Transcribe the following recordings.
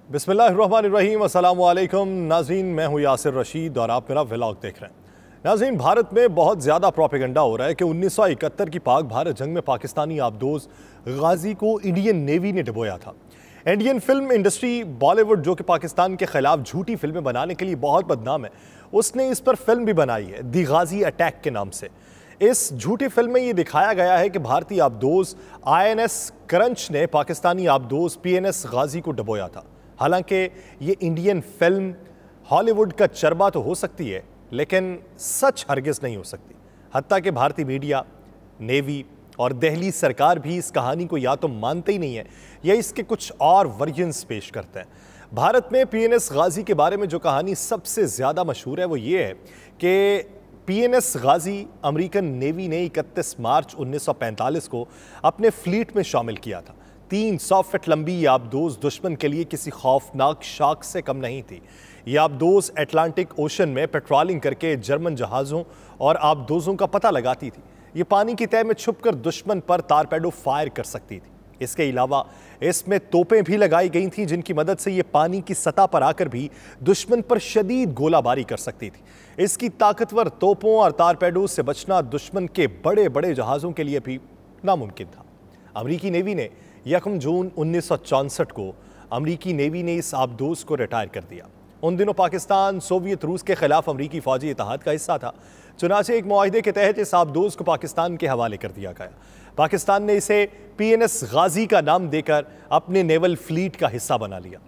बिस्मिल्लाहिर्रहमानिर्रहीम, अस्सलाम वालेकुम नाज़रीन। मैं हूँ यासिर रशीद और आप मेरा व्लॉग देख रहे हैं। नाज़रीन, भारत में बहुत ज़्यादा प्रोपेगेंडा हो रहा है कि 1971 की पाक भारत जंग में पाकिस्तानी आबदोज गाजी को इंडियन नेवी ने डुबोया था। इंडियन फिल्म इंडस्ट्री बॉलीवुड, जो कि पाकिस्तान के खिलाफ झूठी फिल्में बनाने के लिए बहुत बदनाम है, उसने इस पर फिल्म भी बनाई है दी गाजी अटैक के नाम से। इस झूठी फिल्म में ये दिखाया गया है कि भारतीय आबदोज INS करंच ने पाकिस्तानी आबदोज PNS गाजी को डुबोया था। हालांकि ये इंडियन फिल्म हॉलीवुड का चरबा तो हो सकती है, लेकिन सच हरगिज़ नहीं हो सकती। हत्ता कि भारतीय मीडिया, नेवी और दिल्ली सरकार भी इस कहानी को या तो मानते ही नहीं है या इसके कुछ और वर्जन्स पेश करते हैं। भारत में PNS गाजी के बारे में जो कहानी सबसे ज़्यादा मशहूर है वो ये है कि PNS गाजी अमेरिकन नेवी ने 31 मार्च 1945 को अपने फ्लीट में शामिल किया था। 300 फीट लंबी ये आबदोज दुश्मन के लिए किसी खौफनाक शार्क से कम नहीं थी। ये आबदोज अटलांटिक ओशन में पेट्रोलिंग करके जर्मन जहाज़ों और आबदोजों का पता लगाती थी। ये पानी की तह में छुपकर दुश्मन पर टारपेडो फायर कर सकती थी। इसके अलावा इसमें तोपें भी लगाई गई थीं, जिनकी मदद से ये पानी की सतह पर आकर भी दुश्मन पर शदीद गोलाबारी कर सकती थी। इसकी ताकतवर तोपों और टारपेडो से बचना दुश्मन के बड़े बड़े जहाज़ों के लिए भी नामुमकिन था। अमरीकी नेवी ने 1 जून 1964 को अमरीकी नेवी ने इस आबदोज को रिटायर कर दिया। उन दिनों पाकिस्तान सोवियत रूस के खिलाफ अमरीकी फौजी इत्तेहाद का हिस्सा था। चुनाचे एक मुआहदे के तहत इस आबदोज को पाकिस्तान के हवाले कर दिया गया। पाकिस्तान ने इसे PNS गाजी का नाम देकर अपने नेवल फ्लीट का हिस्सा बना लिया।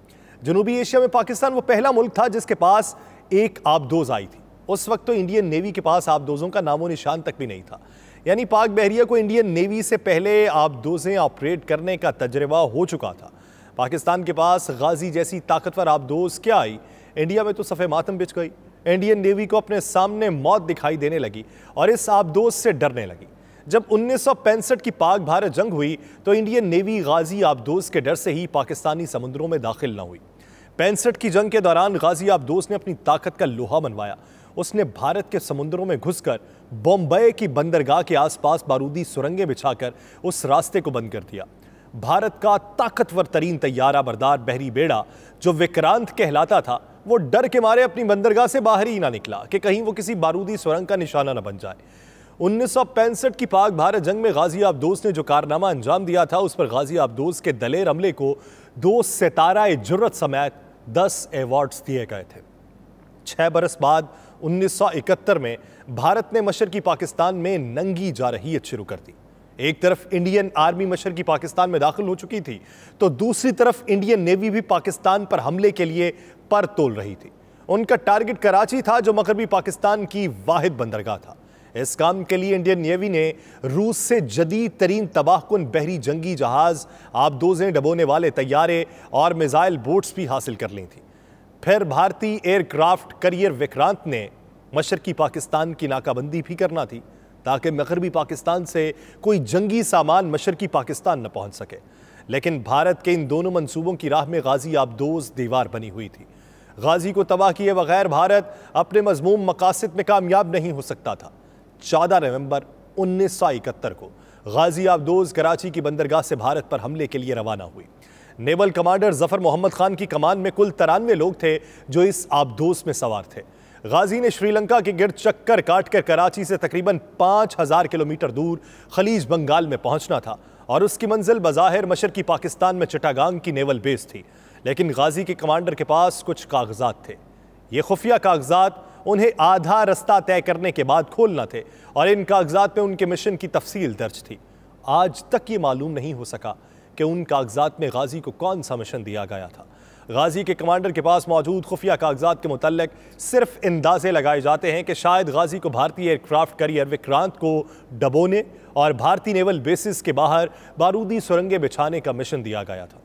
जनूबी एशिया में पाकिस्तान वो पहला मुल्क था जिसके पास एक आबदोज आई थी। उस वक्त तो इंडियन नेवी के पास आबदोजों का नामो निशान तक भी नहीं था, यानी पाक बहरिया को इंडियन नेवी से पहले आबदोजें ऑपरेट करने का तजर्बा हो चुका था। पाकिस्तान के पास गाजी जैसी ताकतवर आबदोज क्या आई, इंडिया में तो सफ़े मातम बिछ गई। इंडियन नेवी को अपने सामने मौत दिखाई देने लगी और इस आबदोज से डरने लगी। जब 1965 की पाक भारत जंग हुई तो इंडियन नेवी गाजी आबदोज के डर से ही पाकिस्तानी समुद्रों में दाखिल न हुई। 65 की जंग के दौरान गाजी आबदोज ने अपनी ताकत का लोहा मनवाया। उसने भारत के समुद्रों में घुसकर बॉम्बे की बंदरगाह के आसपास बारूदी सुरंगें बिछाकर उस रास्ते को बंद कर दिया। भारत का ताकतवर तरीन तैयारा बरदार बहरी बेड़ा जो विक्रांत कहलाता था, वो डर के मारे अपनी बंदरगाह से बाहर ही ना निकला कि कहीं वो किसी बारूदी सुरंग का निशाना न बन जाए। 1965 की पाक भारत जंग में गाजी आबदोज ने जो कारनामा अंजाम दिया था, उस पर गाजी आबदोज के दलेर हमले को 2 सितारा जुर्रत समेत 10 अवार्ड्स दिए गए थे। 6 बरस बाद 1971 में भारत ने मशरकी पाकिस्तान में नंगी जारहियत शुरू कर दी। एक तरफ इंडियन आर्मी मशरकी पाकिस्तान में दाखिल हो चुकी थी, तो दूसरी तरफ इंडियन नेवी भी पाकिस्तान पर हमले के लिए पर तोल रही थी। उनका टारगेट कराची था, जो मगरबी पाकिस्तान की वाहिद बंदरगाह था। इस काम के लिए इंडियन नेवी ने रूस से जदीद तरीन तबाहकुन बहरी जंगी जहाज, आबदोजें डबोने वाले तैयारे और मिसाइल बोट्स भी हासिल कर ली थी। फिर भारतीय एयरक्राफ्ट करियर विक्रांत ने मशरकी पाकिस्तान की नाकाबंदी भी करना थी, ताकि मगरबी पाकिस्तान से कोई जंगी सामान मशरकी पाकिस्तान न पहुंच सके। लेकिन भारत के इन दोनों मंसूबों की राह में गाजी आबदोज दीवार बनी हुई थी। गाजी को तबाह किए बगैर भारत अपने मजमूम मकासद में कामयाब नहीं हो सकता था। 14 नवंबर 1971 को गाजी आबदोज कराची की बंदरगाह से भारत पर हमले के लिए रवाना हुई। नेवल कमांडर जफर मोहम्मद खान की कमान में कुल 93 लोग थे जो इस आबदोज में सवार थे। गाजी ने श्रीलंका के गिर्द चक्कर काटकर कराची से तकरीबन 5000 किलोमीटर दूर खलीज बंगाल में पहुंचना था और उसकी मंजिल बज़ाहिर मशरकी पाकिस्तान में चिटागांग की नेवल बेस थी। लेकिन गाजी के कमांडर के पास कुछ कागजात थे। ये खुफिया कागजात उन्हें आधा रास्ता तय करने के बाद खोलना थे और इन कागजात में उनके मिशन की तफसील दर्ज थी। आज तक ये मालूम नहीं हो सका कि उन कागजात में गाजी को कौन सा मिशन दिया गया था। गाजी के कमांडर के पास मौजूद खुफिया कागजात के मुतल्लिक सिर्फ अंदाजे लगाए जाते हैं कि शायद गाजी को भारतीय एयरक्राफ्ट करियर विक्रांत को डबोने और भारतीय नेवल बेसिस के बाहर बारूदी सुरंगें बिछाने का मिशन दिया गया था।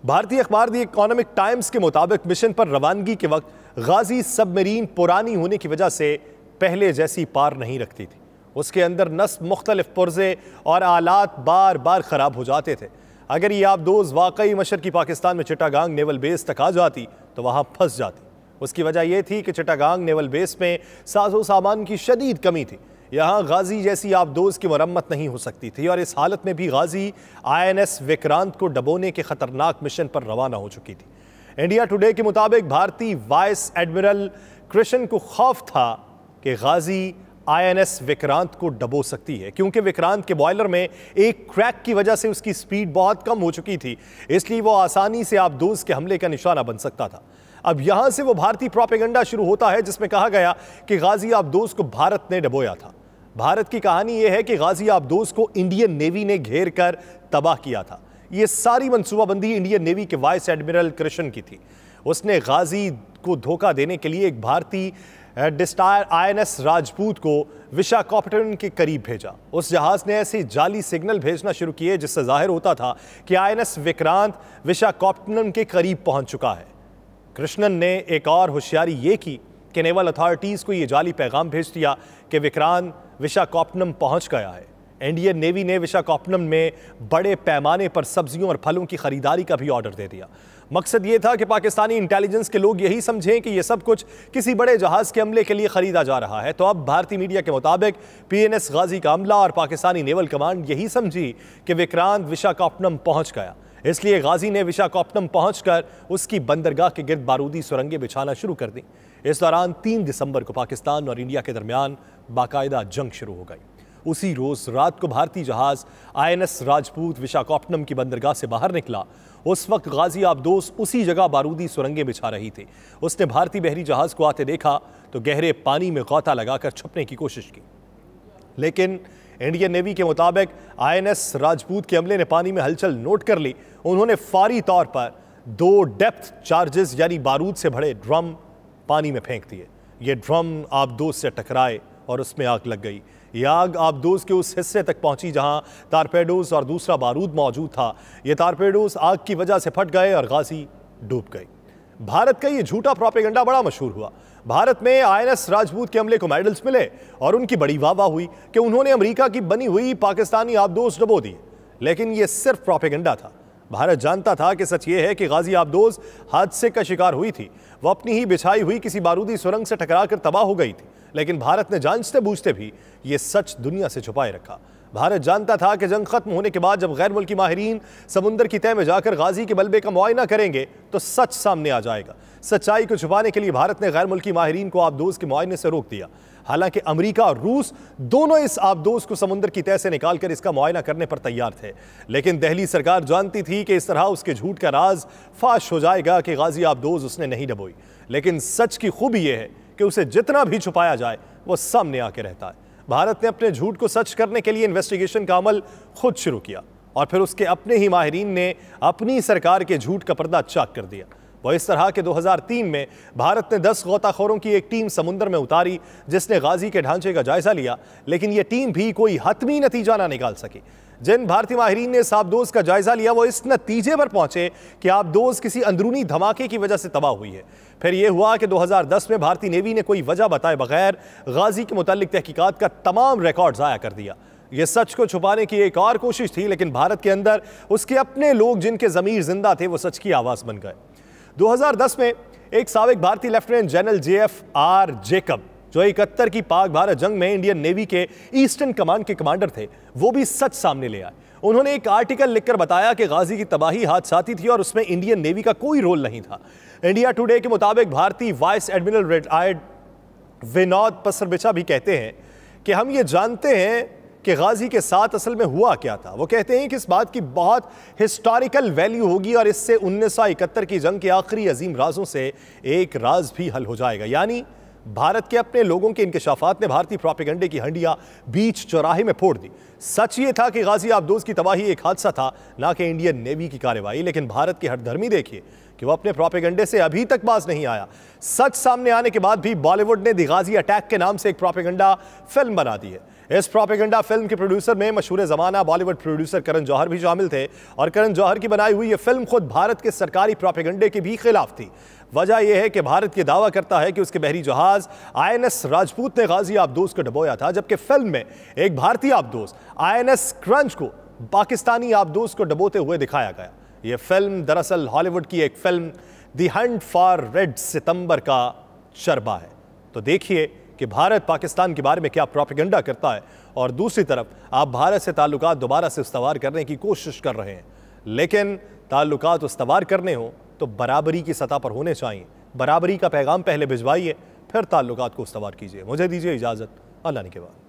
भारतीय अखबार दी इकोनॉमिक टाइम्स के मुताबिक मिशन पर रवानगी के वक्त गाजी सबमरीन पुरानी होने की वजह से पहले जैसी पार नहीं रखती थी। उसके अंदर नस्ब मुख्तलिफ पुर्जे और आलात बार बार ख़राब हो जाते थे। अगर ये आबदोज वाकई मशरकी पाकिस्तान में चिटागांग नेवल बेस तक आ जाती तो वहाँ फंस जाती। उसकी वजह यह थी कि चिटागांग नेवल बेस में साजो सामान की शदीद कमी थी। यहाँ गाजी जैसी आबदोज की मरम्मत नहीं हो सकती थी और इस हालत में भी गाजी INS विक्रांत को डबोने के खतरनाक मिशन पर रवाना हो चुकी थी। इंडिया टुडे के मुताबिक भारतीय वाइस एडमिरल कृष्ण को खौफ था कि गाजी INS विक्रांत को डबो सकती है, क्योंकि विक्रांत के बॉयलर में एक क्रैक की वजह से उसकी स्पीड बहुत कम हो चुकी थी, इसलिए वो आसानी से आबदोज के हमले का निशाना बन सकता था। अब यहां से वो भारतीय प्रोपेगेंडा शुरू होता है जिसमें कहा गया कि गाजी आबदोज को भारत ने डबोया था। भारत की कहानी यह है कि गाजी आबदोज को इंडियन नेवी ने घेर कर तबाह किया था। यह सारी मनसूबाबंदी इंडियन नेवी के वाइस एडमिरल कृष्ण की थी। उसने गाजी को धोखा देने के लिए एक भारतीय डिस्टायर INS राजपूत को विशाखापट्टनम के करीब भेजा। उस जहाज ने ऐसे जाली सिग्नल भेजना शुरू किए जिससे जाहिर होता था कि INS विक्रांत विशाखापट्टनम के करीब पहुंच चुका है। कृष्णन ने एक और होशियारी ये की कि नेवल अथॉरिटीज को यह जाली पैगाम भेज दिया कि विक्रांत विशाखापट्टनम पहुंच गया है। इंडियन नेवी ने विशाखापट्टनम में बड़े पैमाने पर सब्जियों और फलों की खरीदारी का भी ऑर्डर दे दिया। मकसद ये था कि पाकिस्तानी इंटेलिजेंस के लोग यही समझें कि यह सब कुछ किसी बड़े जहाज के हमले के लिए खरीदा जा रहा है। तो अब भारतीय मीडिया के मुताबिक PNS गाजी का हमला और पाकिस्तानी नेवल कमांड यही समझी कि विक्रांत विशाखापट्टनम पहुंच गया, इसलिए गाजी ने विशाखापट्टनम पहुंचकर उसकी बंदरगाह के गिर्द बारूदी सुरंगें बिछाना शुरू कर दी। इस दौरान 3 दिसंबर को पाकिस्तान और इंडिया के दरमियान बाकायदा जंग शुरू हो गई। उसी रोज रात को भारतीय जहाज INS राजपूत विशाखापट्टनम की बंदरगाह से बाहर निकला। उस वक्त गाजी आबदोज उसी जगह बारूदी सुरंगें बिछा रही थी। उसने भारतीय बहरी जहाज को आते देखा तो गहरे पानी में गोता लगाकर छुपने की कोशिश की, लेकिन इंडियन नेवी के मुताबिक INS राजपूत के अमले ने पानी में हलचल नोट कर ली। उन्होंने फौरी तौर पर 2 डेप्थ चार्जेस यानी बारूद से भरे ड्रम पानी में फेंक दिए। ये ड्रम आबदोज से टकराए और उसमें आग लग गई। यह आग आबदोज के उस हिस्से तक पहुंची जहां टारपेडोज और दूसरा बारूद मौजूद था। ये टारपेडोज आग की वजह से फट गए और गाजी डूब गई। भारत का ये झूठा प्रोपेगेंडा बड़ा मशहूर हुआ। भारत में INS राजपूत के हमले को मेडल्स मिले और उनकी बड़ी वाहवाह हुई कि उन्होंने अमेरिका की बनी हुई पाकिस्तानी आबदोज डबो दी। लेकिन यह सिर्फ प्रोपेगेंडा था। भारत जानता था कि सच ये है कि गाजी आबदोज हादसे का शिकार हुई थी। वह अपनी ही बिछाई हुई किसी बारूदी सुरंग से टकराकर तबाह हो गई थी, लेकिन भारत ने जानते बूझते भी ये सच दुनिया से छुपाए रखा। भारत जानता था कि जंग खत्म होने के बाद जब गैर मुल्की माहिरीन समुंदर की तह में जाकर गाजी के मलबे का मुआयना करेंगे तो सच सामने आ जाएगा। सच्चाई को छुपाने के लिए भारत ने गैर मुल्की माहिरीन को आबदोज के मुआयने से रोक दिया। हालांकि अमेरिका और रूस दोनों इस आबदोज को समुंदर की तह से निकालकर इसका मुआयना करने पर तैयार थे, लेकिन दिल्ली सरकार जानती थी कि इस तरह उसके झूठ का राज फाश हो जाएगा कि गाजी आबदोज उसने नहीं डबोई। लेकिन सच की खूबी यह है कि उसे जितना भी छुपाया जाए वो सामने आके रहता है। भारत ने अपने झूठ को सच करने के लिए इन्वेस्टिगेशन का अमल खुद शुरू किया और फिर उसके अपने ही माहिरीन ने अपनी सरकार के झूठ का पर्दा चाक कर दिया। वह इस तरह के 2003 में भारत ने 10 गोताखोरों की एक टीम समुद्र में उतारी जिसने गाजी के ढांचे का जायजा लिया, लेकिन यह टीम भी कोई हतमी नतीजा ना निकाल सकी। जिन भारतीय माहिरीन ने इस आबदोज का जायजा लिया वो इस नतीजे पर पहुंचे कि आबदोज किसी अंदरूनी धमाके की वजह से तबाह हुई है। फिर यह हुआ कि 2010 में भारतीय नेवी ने कोई वजह बताए बगैर गाजी के मुतालिक तहकीकात का तमाम रिकॉर्ड ज़ाया कर दिया। यह सच को छुपाने की एक और कोशिश थी, लेकिन भारत के अंदर उसके अपने लोग जिनके ज़मीर जिंदा थे वो सच की आवाज़ बन गए। 2010 में एक साबिक भारतीय लेफ्टिनेंट जनरल JFR जेकब, जो 71 की पाक भारत जंग में इंडियन नेवी के ईस्टर्न कमांड के कमांडर थे, वो भी सच सामने ले आए। उन्होंने एक आर्टिकल लिखकर बताया कि गाजी की तबाही हादसाती थी और उसमें इंडियन नेवी का कोई रोल नहीं था। इंडिया टुडे के मुताबिक भारतीय वाइस एडमिरल रिटायर्ड विनोद पसरबिचा भी कहते हैं कि हम ये जानते हैं कि गाजी के साथ असल में हुआ क्या था। वो कहते हैं कि इस बात की बहुत हिस्टोरिकल वैल्यू होगी और इससे 1971 की जंग के आखिरी अजीम राजों से एक राज भी हल हो जाएगा, यानी भारत के अपने लोगों के इंकशाफात ने भारतीय प्रोपेगेंडे की हंडिया बीच चौराहे में फोड़ दी। सच ये था कि गाजी आबदोज की तबाही एक हादसा था, ना कि इंडियन नेवी की कार्रवाई। लेकिन भारत की हठधर्मी देखिए कि वह अपने प्रोपेगेंडे से अभी तक बाज नहीं आया। सच सामने आने के बाद भी बॉलीवुड ने दी गाजी अटैक के नाम से एक प्रोपेगेंडा फिल्म बना दी है। इस प्रोपेगेंडा फिल्म के प्रोड्यूसर में मशहूर ज़माना बॉलीवुड प्रोड्यूसर करण जौहर भी शामिल थे और करण जौहर की बनाई हुई यह फिल्म खुद भारत के सरकारी प्रोपेगेंडे के भी खिलाफ थी। वजह यह है कि भारत ये दावा करता है कि उसके बहरी जहाज INS राजपूत ने गाजी आबदोज को डबोया था, जबकि फिल्म में एक भारतीय आबदोज INS क्रंच को पाकिस्तानी आबदोज को डबोते हुए दिखाया गया। यह फिल्म दरअसल हॉलीवुड की एक film the hunt for red सितंबर का चरबा है। तो देखिए कि भारत पाकिस्तान के बारे में क्या प्रोपेगेंडा करता है, और दूसरी तरफ आप भारत से ताल्लुकात दोबारा से उस्तवार करने की कोशिश कर रहे हैं। लेकिन ताल्लुकात उस्तवार करने हो तो बराबरी की सतह पर होने चाहिए। बराबरी का पैगाम पहले भिजवाइए, फिर ताल्लुकात को उस्तवार कीजिए। मुझे दीजिए इजाज़त, अल्लाह ने के बाद।